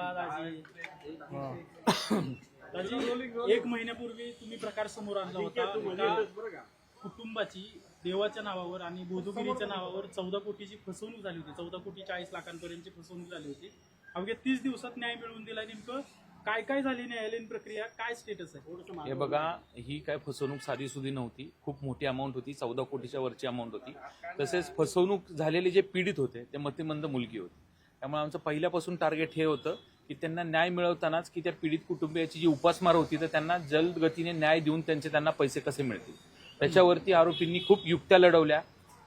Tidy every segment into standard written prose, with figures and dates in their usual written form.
जिंदाबाद आजी. आजी, 1 महिन्यापूर्वी तुम्ही प्रकार समोर आणला होता. एका कुटुंबाची देवाच्या नावावर आणि बोधुगिरीच्या नावावर 14 कोटीची फसवणूक झाली होती. 14 कोटी 40 लाखांपर्यंतची फसवणूक झाली होती. अवघ्या 30 दिवसात न्याय मिळवून दिला. नेमकं काय काय झाली न्यायालयीन प्रक्रिया, काय स्टेटस आहे? हे बघा, ही काय फसवणूक साधी सुधी नव्हती. खूप मोठी अमाऊंट होती. 14 कोटीच्या वरची अमाऊंट होती. तसेच फसवणूक झालेले जे पीडित होते ते मतिमंद मुलगी होती. त्यामुळे आमचं पहिल्यापासून टार्गेट हे होतं की त्यांना न्याय मिळवतानाच की त्या पीडित कुटुंबियाची जी उपासमार होती तर त्यांना जलद गतीने न्याय देऊन त्यांना पैसे कसे मिळतील. त्याच्यावरती आरोपींनी खूप युक्त्या लढवल्या.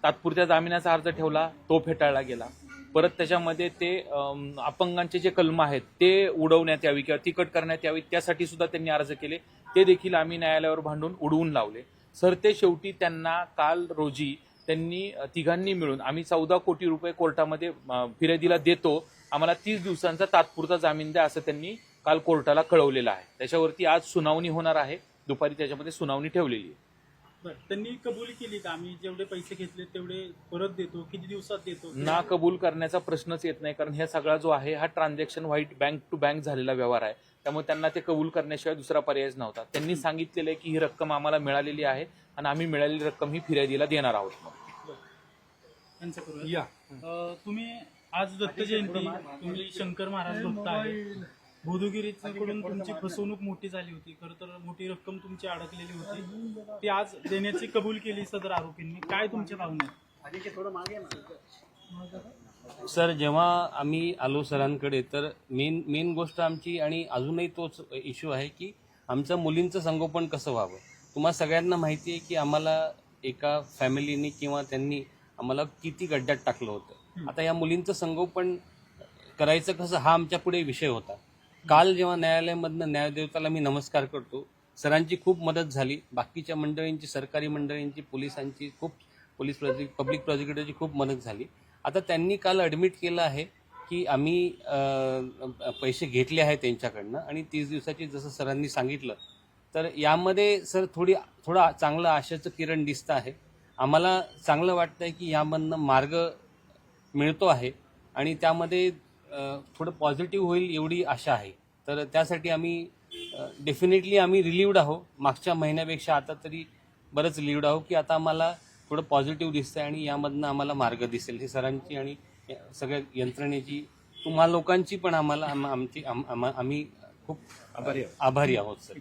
तात्पुरत्या जामिनाचा अर्ज ठेवला, तो फेटाळला गेला. परत त्याच्यामध्ये ते अपंगांचे जे कलम आहेत ते उडवण्यात यावी किंवा तिकट करण्यात यावी त्यासाठी सुद्धा त्यांनी अर्ज केले. ते देखील आम्ही न्यायालयावर भांडून उडवून लावले. सरते शेवटी त्यांना काल रोजी त्यांनी तिघांनी मिळून आम्ही 14 कोटी रुपये कोर्टामध्ये फिर्यादीला देतो, आम्हाला 30 दिवसांचा तात्पुरता जामीन द्या असं त्यांनी काल कोर्टाला कळवलेलं आहे. त्याच्यावरती आज सुनावणी होणार आहे. दुपारी त्याच्यामध्ये सुनावणी ठेवलेली आहे. त्यांनी कबूल केली का आम्ही जेवढे पैसे घेतले तेवढे परत देतो, किती दिवसात देतो? ना कबूल करण्याचा प्रश्नच येत नाही, कारण हे सगळा जो आहे हा transaction white bank to bank झालेला व्यवहार आहे. त्यामुळे त्यांना ते कबूल करण्याशिवाय दुसरा पर्यायच नव्हता. त्यांनी सांगितलेलं आहे की ही रक्कम आम्हाला मिळालेली आहे आणि आम्ही मिळालेली रक्कम ही फिर्यादीला देणार आहोत. तुम्ही आज दत्त जयंती, तुम्ही शंकर महाराज भक्त आहे. बोधुगिरीकडून तुमची फसवणूक मोठी झाली होती. खरं तर मोठी रक्कम तुमची अडकलेली होती, ती आज देण्याची कबूल केली सदर आरोपींनी. काय तुमच्या भावना आहेत? सर, जेव्हा आम्ही आलो सरांकडे तर मेन गोष्ट आमची आणि अजूनही तोच इश्यू आहे की आमच्या मुलींचं संगोपन कसं व्हावं. तुम्हाला सगळ्यांना माहिती आहे की आम्हाला एका फॅमिलीने किंवा त्यांनी आम्हाला किती गड्ड्यात टाकलं होतं. आता या मुलींचं संगोपन करायचं कसं हा आमच्या पुढे विषय होता. काल जेव्हा न्यायालयामधनं न्यायदेवताला मी नमस्कार करतो, सरांची खूप मदत झाली. बाकीच्या मंडळींची, सरकारी मंडळींची, पोलिसांची, पब्लिक प्रॉसिक्युटरची खूप मदत झाली. आता त्यांनी काल ॲडमिट केलं आहे की आम्ही पैसे घेतले आहेत त्यांच्याकडनं आणि 30 दिवसाची जसं सरांनी सांगितलं. तर यामध्ये सर थोडा चांगलं आशेचं किरण दिसतं आहे. आम्हाला चांगलं वाटतंय की यामधनं मार्ग मिळतो आहे आणि त्यामध्ये थोडं पॉझिटिव्ह होईल एवढी आशा आहे. तर त्यासाठी आम्ही डेफिनेटली आम्ही रिलीव्ड आहो. मागच्या महिन्यापेक्षा आता तरी बरंच रिलीव्ड आहो की आता आम्हाला थोडं पॉझिटिव्ह दिसतंय आणि यामधनं आम्हाला मार्ग दिसेल. ही सरांची आणि सगळ्या यंत्रणेची, तुम्हा लोकांची पण आम्ही खूप आभारी आहोत सर.